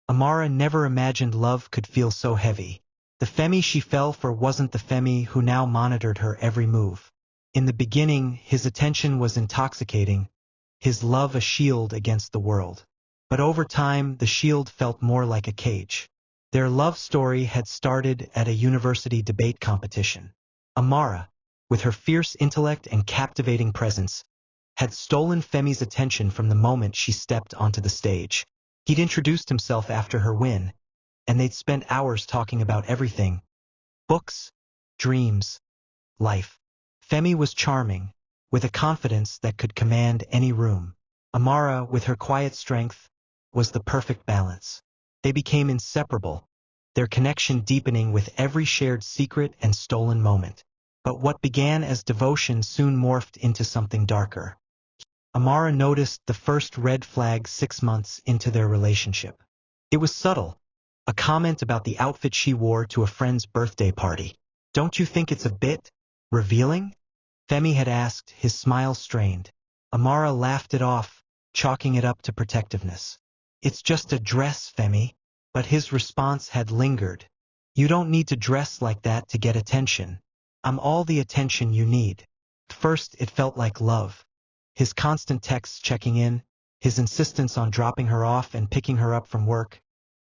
Amara never imagined love could feel so heavy. The Femi she fell for wasn't the Femi who now monitored her every move. In the beginning, his attention was intoxicating, his love a shield against the world. But over time, the shield felt more like a cage. Their love story had started at a university debate competition. Amara, with her fierce intellect and captivating presence, had stolen Femi's attention from the moment she stepped onto the stage. He'd introduced himself after her win, and they'd spent hours talking about everything: books, dreams, life. Femi was charming, with a confidence that could command any room. Amara, with her quiet strength, was the perfect balance. They became inseparable, their connection deepening with every shared secret and stolen moment. But what began as devotion soon morphed into something darker. Amara noticed the first red flag 6 months into their relationship. It was subtle, a comment about the outfit she wore to a friend's birthday party. "Don't you think it's a bit revealing?" Femi had asked, his smile strained. Amara laughed it off, chalking it up to protectiveness. "It's just a dress, Femi." But his response had lingered. "You don't need to dress like that to get attention. I'm all the attention you need." At first it felt like love. His constant texts checking in, his insistence on dropping her off and picking her up from work,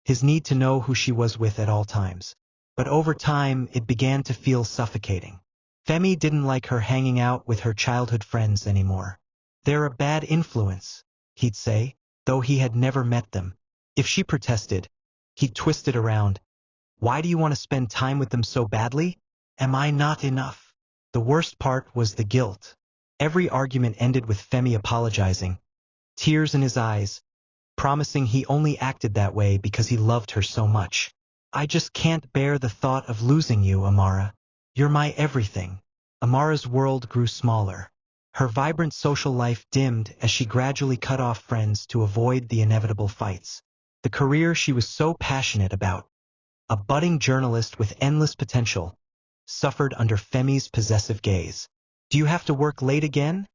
his need to know who she was with at all times. But over time it began to feel suffocating. Femi didn't like her hanging out with her childhood friends anymore. "They're a bad influence," he'd say, though he had never met them. If she protested, he'd twist it around. "Why do you want to spend time with them so badly? Am I not enough?" The worst part was the guilt. Every argument ended with Femi apologizing, tears in his eyes, promising he only acted that way because he loved her so much. "I just can't bear the thought of losing you, Amara. You're my everything." Amara's world grew smaller. Her vibrant social life dimmed as she gradually cut off friends to avoid the inevitable fights. The career she was so passionate about, a budding journalist with endless potential, suffered under Femi's possessive gaze. "Do you have to work late again?"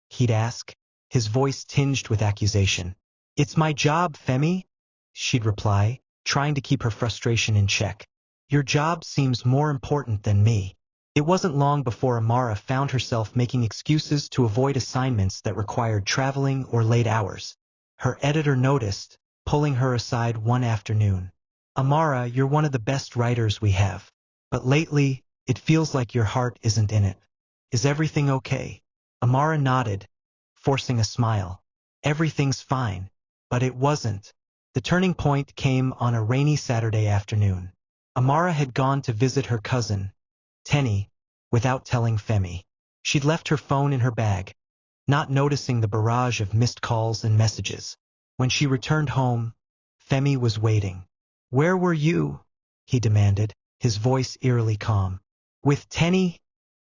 he'd ask, his voice tinged with accusation. "It's my job, Femi," she'd reply, trying to keep her frustration in check. "Your job seems more important than me." It wasn't long before Amara found herself making excuses to avoid assignments that required traveling or late hours. Her editor noticed, pulling her aside one afternoon. "Amara, you're one of the best writers we have. But lately, it feels like your heart isn't in it. Is everything okay?" Amara nodded, forcing a smile. "Everything's fine." But it wasn't. The turning point came on a rainy Saturday afternoon. Amara had gone to visit her cousin, Tenny, without telling Femi. She'd left her phone in her bag, not noticing the barrage of missed calls and messages. When she returned home, Femi was waiting. "Where were you?" he demanded, his voice eerily calm. "With Tenny,"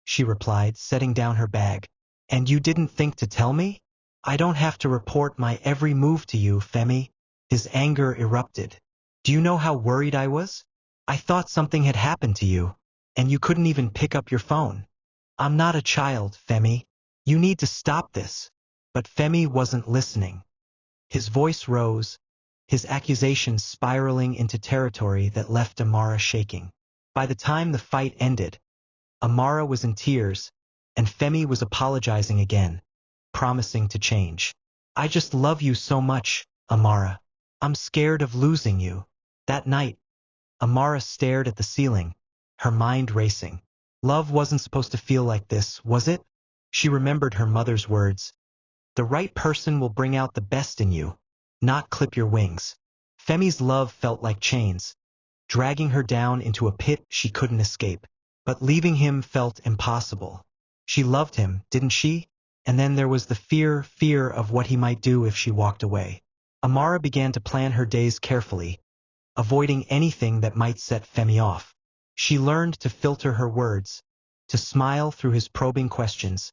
she replied, setting down her bag. "And you didn't think to tell me? I don't have to report my every move to you, Femi." His anger erupted. "Do you know how worried I was? I thought something had happened to you, and you couldn't even pick up your phone. I'm not a child, Femi. You need to stop this." But Femi wasn't listening. His voice rose, his accusations spiraling into territory that left Amara shaking. By the time the fight ended, Amara was in tears, and Femi was apologizing again, promising to change. "I just love you so much, Amara. I'm scared of losing you." That night, Amara stared at the ceiling, her mind racing. Love wasn't supposed to feel like this, was it? She remembered her mother's words. "The right person will bring out the best in you, not clip your wings." Femi's love felt like chains, dragging her down into a pit she couldn't escape. But leaving him felt impossible. She loved him, didn't she? And then there was the fear of what he might do if she walked away. Amara began to plan her days carefully, avoiding anything that might set Femi off. She learned to filter her words, to smile through his probing questions,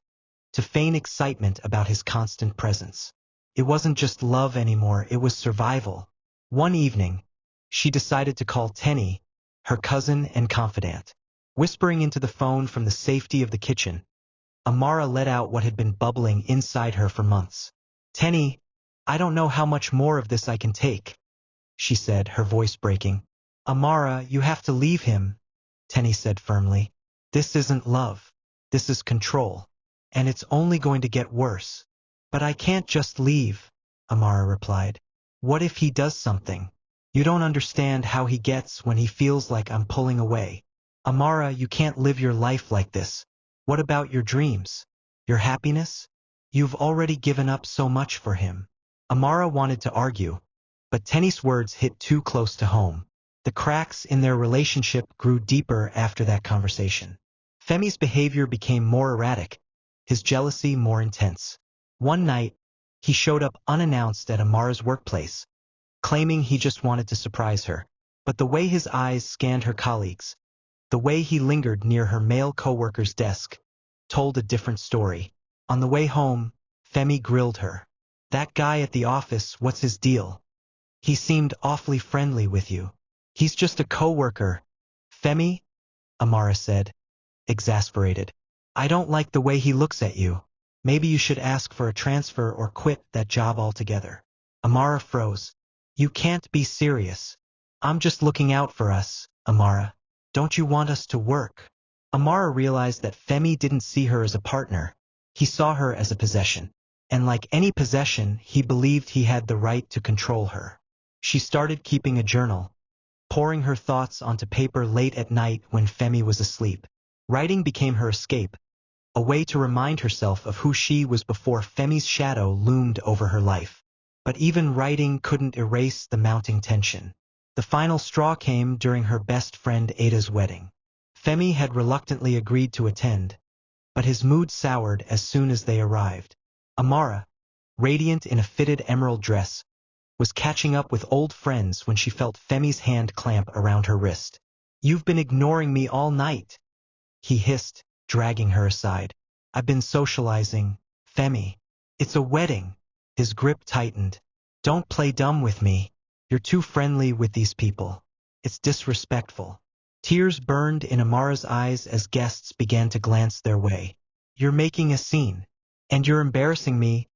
to feign excitement about his constant presence. It wasn't just love anymore, it was survival. One evening, she decided to call Tenny, her cousin and confidant. Whispering into the phone from the safety of the kitchen, Amara let out what had been bubbling inside her for months. "Tenny, I don't know how much more of this I can take. she said, her voice breaking. Amara, you have to leave him, Tenny said firmly. This isn't love. This is control. And it's only going to get worse. But I can't just leave, Amara replied. What if he does something? You don't understand how he gets when he feels like I'm pulling away. Amara, you can't live your life like this. What about your dreams? Your happiness? You've already given up so much for him. Amara wanted to argue, but Tenny's words hit too close to home. The cracks in their relationship grew deeper after that conversation. Femi's behavior became more erratic, his jealousy more intense. One night, he showed up unannounced at Amara's workplace, claiming he just wanted to surprise her. But the way his eyes scanned her colleagues, the way he lingered near her male co-worker's desk, told a different story. On the way home, Femi grilled her. That guy at the office, what's his deal? He seemed awfully friendly with you. He's just a co-worker. Femi, Amara said, exasperated. I don't like the way he looks at you. Maybe you should ask for a transfer or quit that job altogether. Amara froze. You can't be serious. I'm just looking out for us, Amara. Don't you want us to work? Amara realized that Femi didn't see her as a partner. He saw her as a possession. And like any possession, he believed he had the right to control her. She started keeping a journal, pouring her thoughts onto paper late at night when Femi was asleep. Writing became her escape, a way to remind herself of who she was before Femi's shadow loomed over her life. But even writing couldn't erase the mounting tension. The final straw came during her best friend Ada's wedding. Femi had reluctantly agreed to attend, but his mood soured as soon as they arrived. Amara, radiant in a fitted emerald dress, was catching up with old friends when she felt Femi's hand clamp around her wrist. You've been ignoring me all night, he hissed, dragging her aside. I've been socializing, Femi. It's a wedding. His grip tightened. Don't play dumb with me. You're too friendly with these people. It's disrespectful. Tears burned in Amara's eyes as guests began to glance their way. You're making a scene. And you're embarrassing me,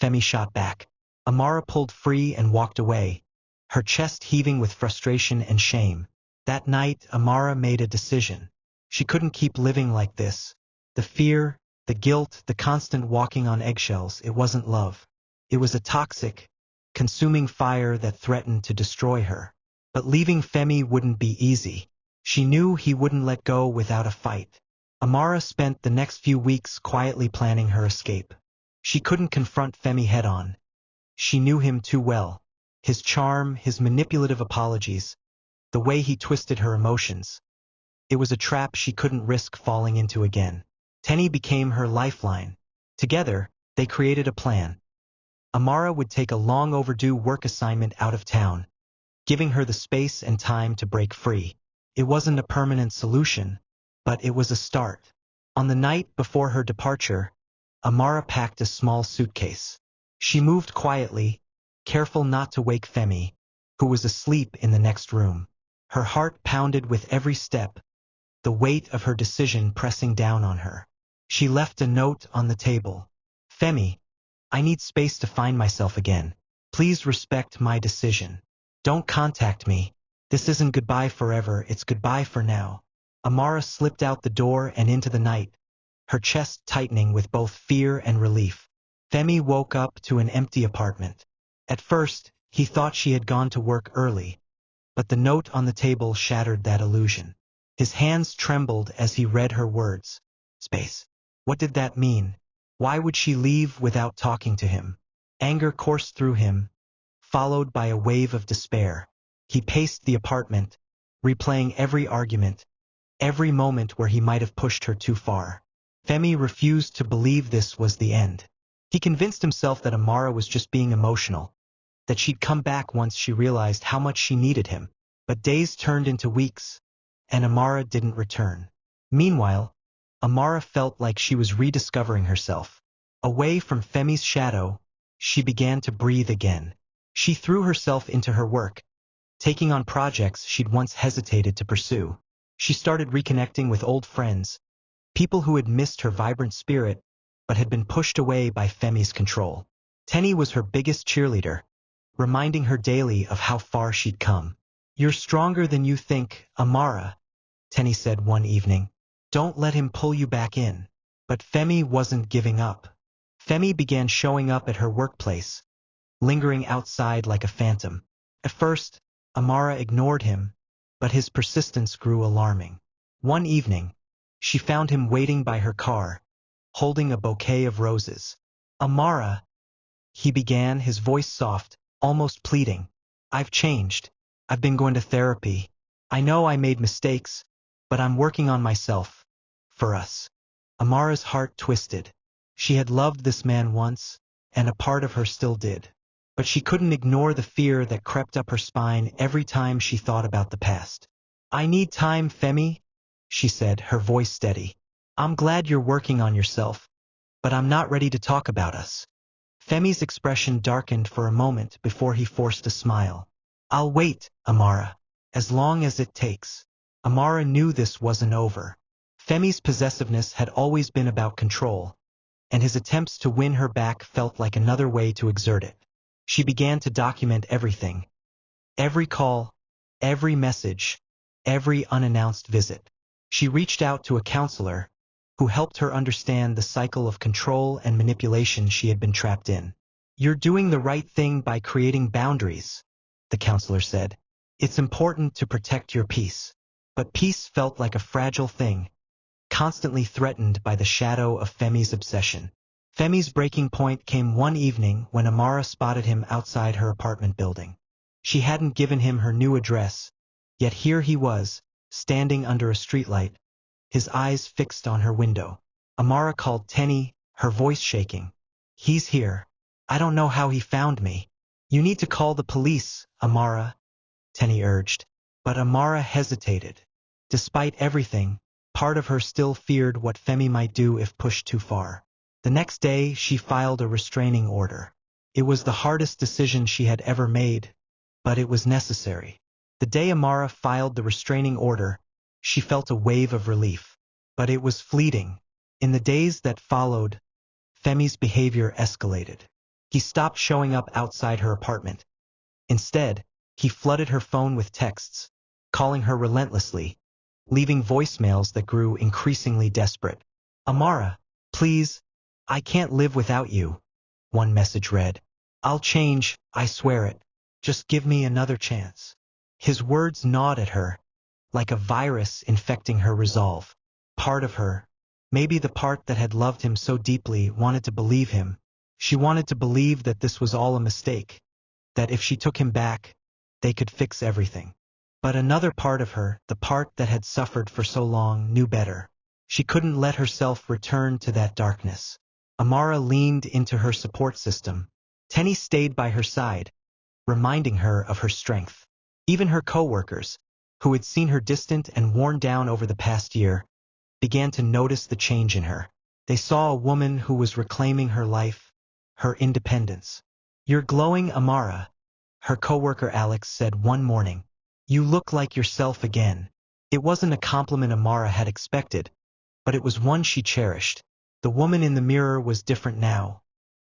Femi shot back. Amara pulled free and walked away, her chest heaving with frustration and shame. That night, Amara made a decision. She couldn't keep living like this. The fear, the guilt, the constant walking on eggshells, it wasn't love. It was a toxic, consuming fire that threatened to destroy her. But leaving Femi wouldn't be easy. She knew he wouldn't let go without a fight. Amara spent the next few weeks quietly planning her escape. She couldn't confront Femi head-on. She knew him too well. His charm, his manipulative apologies, the way he twisted her emotions. It was a trap she couldn't risk falling into again. Tenny became her lifeline. Together, they created a plan. Amara would take a long-overdue work assignment out of town, giving her the space and time to break free. It wasn't a permanent solution, but it was a start. On the night before her departure, Amara packed a small suitcase. She moved quietly, careful not to wake Femi, who was asleep in the next room. Her heart pounded with every step, the weight of her decision pressing down on her. She left a note on the table. Femi, I need space to find myself again. Please respect my decision. Don't contact me. This isn't goodbye forever, it's goodbye for now. Amara slipped out the door and into the night, her chest tightening with both fear and relief. Femi woke up to an empty apartment. At first, he thought she had gone to work early, but the note on the table shattered that illusion. His hands trembled as he read her words. Space. What did that mean? Why would she leave without talking to him? Anger coursed through him, followed by a wave of despair. He paced the apartment, replaying every argument, every moment where he might have pushed her too far. Femi refused to believe this was the end. He convinced himself that Amara was just being emotional, that she'd come back once she realized how much she needed him. But days turned into weeks, and Amara didn't return. Meanwhile, Amara felt like she was rediscovering herself. Away from Femi's shadow, she began to breathe again. She threw herself into her work, taking on projects she'd once hesitated to pursue. She started reconnecting with old friends, people who had missed her vibrant spirit but had been pushed away by Femi's control. Tenny was her biggest cheerleader, reminding her daily of how far she'd come. "You're stronger than you think, Amara," Tenny said one evening. "Don't let him pull you back in." But Femi wasn't giving up. Femi began showing up at her workplace, lingering outside like a phantom. At first, Amara ignored him, but his persistence grew alarming. One evening, she found him waiting by her car, holding a bouquet of roses. "Amara," he began, his voice soft, almost pleading. "I've changed. I've been going to therapy. I know I made mistakes, but I'm working on myself. For us." Amara's heart twisted. She had loved this man once, and a part of her still did. But she couldn't ignore the fear that crept up her spine every time she thought about the past. "I need time, Femi," she said, her voice steady. "I'm glad you're working on yourself, but I'm not ready to talk about us." Femi's expression darkened for a moment before he forced a smile. "I'll wait, Amara, as long as it takes." Amara knew this wasn't over. Femi's possessiveness had always been about control, and his attempts to win her back felt like another way to exert it. She began to document everything. Every call, every message, every unannounced visit. She reached out to a counselor, who helped her understand the cycle of control and manipulation she had been trapped in. "You're doing the right thing by creating boundaries," the counselor said. "It's important to protect your peace." But peace felt like a fragile thing, constantly threatened by the shadow of Femi's obsession. Femi's breaking point came one evening when Amara spotted him outside her apartment building. She hadn't given him her new address, yet here he was, standing under a streetlight, his eyes fixed on her window. Amara called Tenny, her voice shaking. "He's here. I don't know how he found me." "You need to call the police, Amara," Tenny urged. But Amara hesitated. Despite everything, part of her still feared what Femi might do if pushed too far. The next day, she filed a restraining order. It was the hardest decision she had ever made, but it was necessary. The day Amara filed the restraining order, she felt a wave of relief. But it was fleeting. In the days that followed, Femi's behavior escalated. He stopped showing up outside her apartment. Instead, he flooded her phone with texts, calling her relentlessly, leaving voicemails that grew increasingly desperate. "Amara, please, I can't live without you," one message read. "I'll change, I swear it. Just give me another chance." His words gnawed at her, like a virus infecting her resolve. Part of her, maybe the part that had loved him so deeply, wanted to believe him. She wanted to believe that this was all a mistake, that if she took him back, they could fix everything. But another part of her, the part that had suffered for so long, knew better. She couldn't let herself return to that darkness. Amara leaned into her support system. Tenny stayed by her side, reminding her of her strength. Even her coworkers, who had seen her distant and worn down over the past year, began to notice the change in her. They saw a woman who was reclaiming her life, her independence. "You're glowing, Amara," her coworker Alex said one morning. "You look like yourself again." It wasn't a compliment Amara had expected, but it was one she cherished. The woman in the mirror was different now.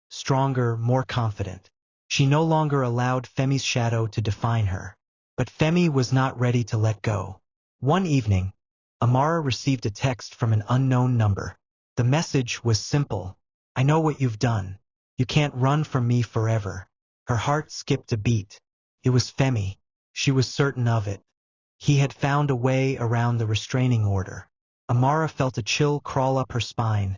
Stronger, more confident. She no longer allowed Femi's shadow to define her. But Femi was not ready to let go. One evening, Amara received a text from an unknown number. The message was simple. "I know what you've done. You can't run from me forever." Her heart skipped a beat. It was Femi. She was certain of it. He had found a way around the restraining order. Amara felt a chill crawl up her spine,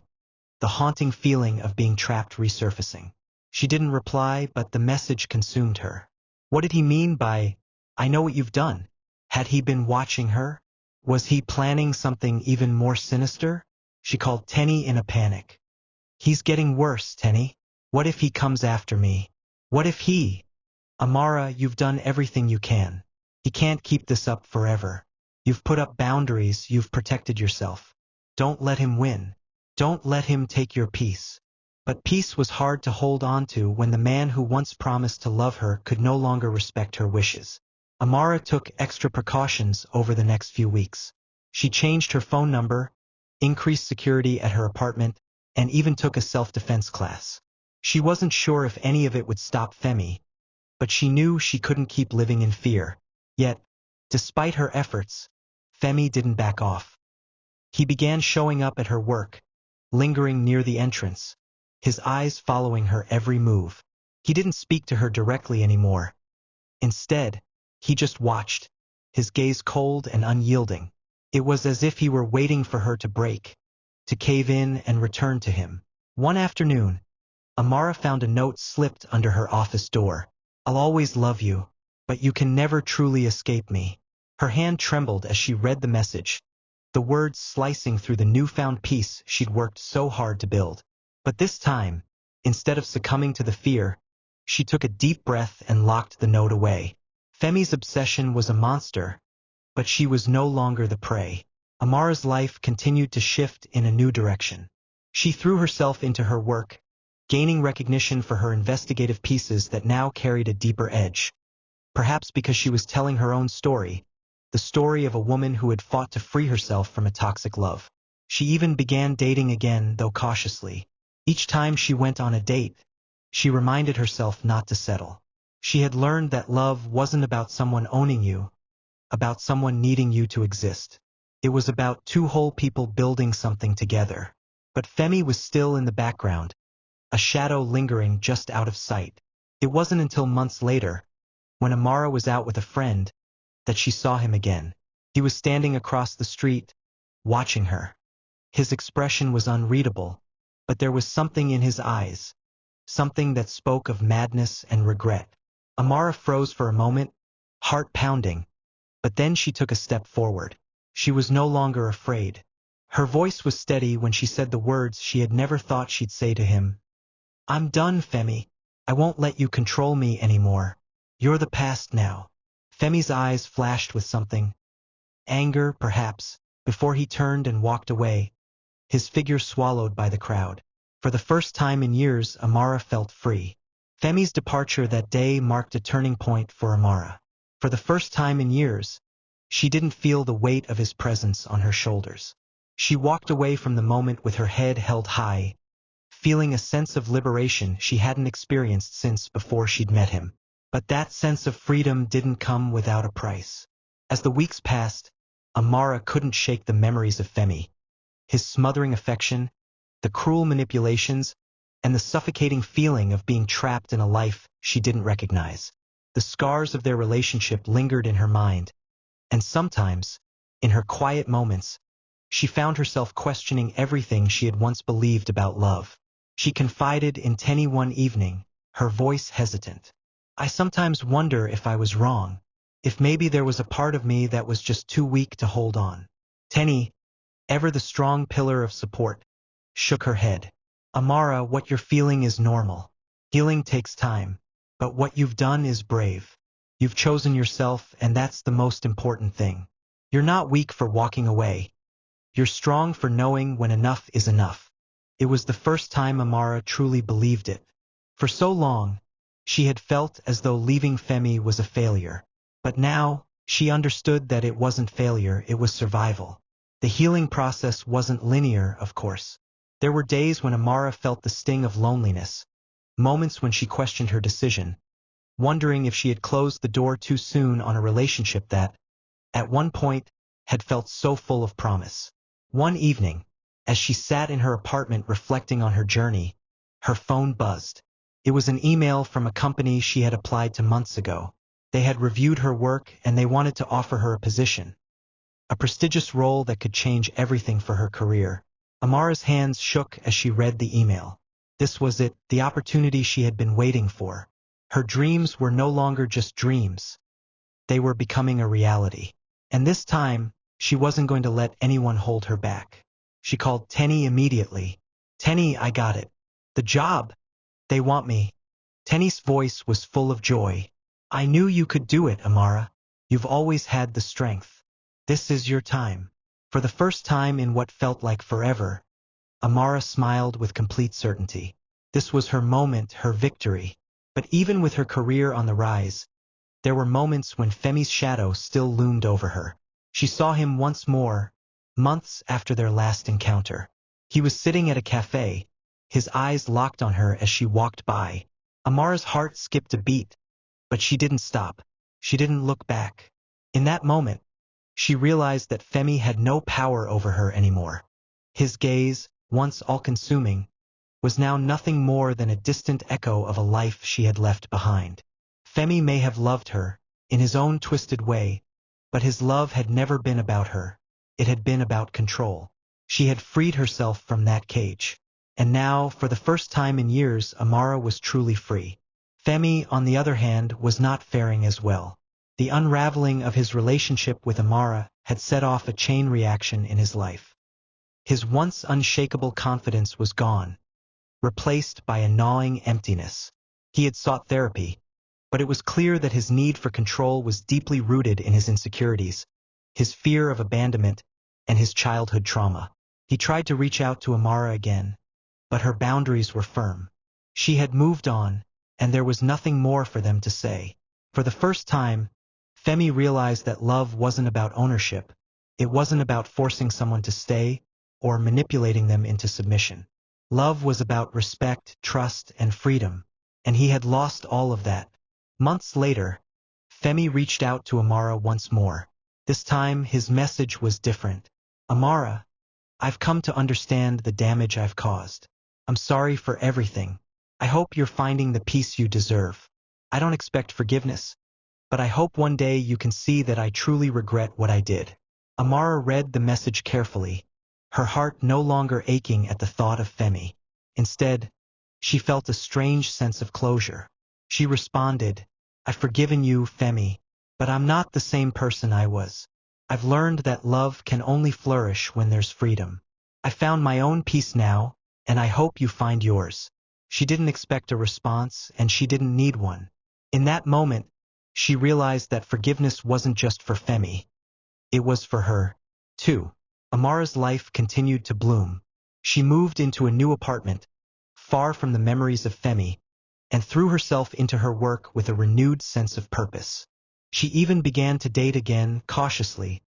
the haunting feeling of being trapped resurfacing. She didn't reply, but the message consumed her. What did he mean by, "I know what you've done"? Had he been watching her? Was he planning something even more sinister? She called Tenny in a panic. "He's getting worse, Tenny. What if he comes after me? What if he—" "Amara, you've done everything you can. He can't keep this up forever. You've put up boundaries, you've protected yourself. Don't let him win. Don't let him take your peace." But peace was hard to hold on to when the man who once promised to love her could no longer respect her wishes. Amara took extra precautions over the next few weeks. She changed her phone number, increased security at her apartment, and even took a self-defense class. She wasn't sure if any of it would stop Femi, but she knew she couldn't keep living in fear. Yet, despite her efforts, Femi didn't back off. He began showing up at her work, lingering near the entrance, his eyes following her every move. He didn't speak to her directly anymore. Instead, he just watched, his gaze cold and unyielding. It was as if he were waiting for her to break, to cave in and return to him. One afternoon, Amara found a note slipped under her office door. "I'll always love you, but you can never truly escape me." Her hand trembled as she read the message, the words slicing through the newfound peace she'd worked so hard to build. But this time, instead of succumbing to the fear, she took a deep breath and locked the note away. Femi's obsession was a monster, but she was no longer the prey. Amara's life continued to shift in a new direction. She threw herself into her work, gaining recognition for her investigative pieces that now carried a deeper edge. Perhaps because she was telling her own story, the story of a woman who had fought to free herself from a toxic love. She even began dating again, though cautiously. Each time she went on a date, she reminded herself not to settle. She had learned that love wasn't about someone owning you, about someone needing you to exist. It was about two whole people building something together. But Femi was still in the background, a shadow lingering just out of sight. It wasn't until months later, when Amara was out with a friend, that she saw him again. He was standing across the street, watching her. His expression was unreadable, but there was something in his eyes, something that spoke of madness and regret. Amara froze for a moment, heart pounding, but then she took a step forward. She was no longer afraid. Her voice was steady when she said the words she had never thought she'd say to him. "I'm done, Femi. I won't let you control me anymore. You're the past now." Femi's eyes flashed with something, anger perhaps, before he turned and walked away, his figure swallowed by the crowd. For the first time in years, Amara felt free. Femi's departure that day marked a turning point for Amara. For the first time in years, she didn't feel the weight of his presence on her shoulders. She walked away from the moment with her head held high, feeling a sense of liberation she hadn't experienced since before she'd met him. But that sense of freedom didn't come without a price. As the weeks passed, Amara couldn't shake the memories of Femi. His smothering affection, the cruel manipulations, and the suffocating feeling of being trapped in a life she didn't recognize. The scars of their relationship lingered in her mind, and sometimes, in her quiet moments, she found herself questioning everything she had once believed about love. She confided in Tenny one evening, her voice hesitant. "I sometimes wonder if I was wrong, if maybe there was a part of me that was just too weak to hold on." Tenny, ever the strong pillar of support, shook her head. "Amara, what you're feeling is normal. Healing takes time, but what you've done is brave. You've chosen yourself, and that's the most important thing. You're not weak for walking away. You're strong for knowing when enough is enough." It was the first time Amara truly believed it. For so long, she had felt as though leaving Femi was a failure. But now, she understood that it wasn't failure, it was survival. The healing process wasn't linear, of course. There were days when Amara felt the sting of loneliness, moments when she questioned her decision, wondering if she had closed the door too soon on a relationship that, at one point, had felt so full of promise. One evening, as she sat in her apartment reflecting on her journey, her phone buzzed. It was an email from a company she had applied to months ago. They had reviewed her work and they wanted to offer her a position, a prestigious role that could change everything for her career. Amara's hands shook as she read the email. This was it, the opportunity she had been waiting for. Her dreams were no longer just dreams. They were becoming a reality. And this time, she wasn't going to let anyone hold her back. She called Tenny immediately. "Tenny, I got it. The job. They want me." Tenny's voice was full of joy. "I knew you could do it, Amara. You've always had the strength. This is your time." For the first time in what felt like forever, Amara smiled with complete certainty. This was her moment, her victory. But even with her career on the rise, there were moments when Femi's shadow still loomed over her. She saw him once more, months after their last encounter. He was sitting at a cafe, his eyes locked on her as she walked by. Amara's heart skipped a beat. But she didn't stop. She didn't look back. In that moment, she realized that Femi had no power over her anymore. His gaze, once all-consuming, was now nothing more than a distant echo of a life she had left behind. Femi may have loved her, in his own twisted way, but his love had never been about her. It had been about control. She had freed herself from that cage. And now, for the first time in years, Amara was truly free. Femi, on the other hand, was not faring as well. The unraveling of his relationship with Amara had set off a chain reaction in his life. His once unshakable confidence was gone, replaced by a gnawing emptiness. He had sought therapy, but it was clear that his need for control was deeply rooted in his insecurities, his fear of abandonment, and his childhood trauma. He tried to reach out to Amara again, but her boundaries were firm. She had moved on, and there was nothing more for them to say. For the first time, Femi realized that love wasn't about ownership. It wasn't about forcing someone to stay or manipulating them into submission. Love was about respect, trust, and freedom, and he had lost all of that. Months later, Femi reached out to Amara once more. This time, his message was different. Amara, I've come to understand the damage I've caused. I'm sorry for everything. I hope you're finding the peace you deserve. I don't expect forgiveness, but I hope one day you can see that I truly regret what I did. Amara read the message carefully, her heart no longer aching at the thought of Femi. Instead, she felt a strange sense of closure. She responded, I've forgiven you, Femi, but I'm not the same person I was. I've learned that love can only flourish when there's freedom. I found my own peace now, and I hope you find yours. She didn't expect a response, and she didn't need one. In that moment, she realized that forgiveness wasn't just for Femi. It was for her, too. Amara's life continued to bloom. She moved into a new apartment, far from the memories of Femi, and threw herself into her work with a renewed sense of purpose. She even began to date again, cautiously,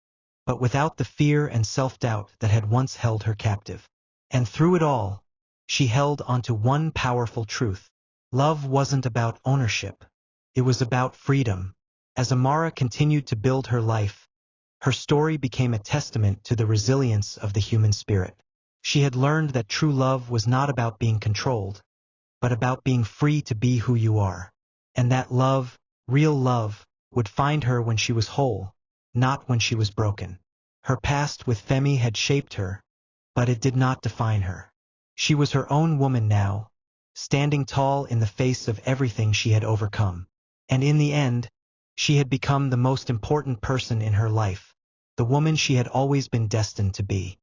but without the fear and self-doubt that had once held her captive. And through it all, she held onto one powerful truth. Love wasn't about ownership. It was about freedom. As Amara continued to build her life, her story became a testament to the resilience of the human spirit. She had learned that true love was not about being controlled, but about being free to be who you are. And that love, real love, would find her when she was whole, not when she was broken. Her past with Femi had shaped her, but it did not define her. She was her own woman now, standing tall in the face of everything she had overcome. And in the end, she had become the most important person in her life, the woman she had always been destined to be.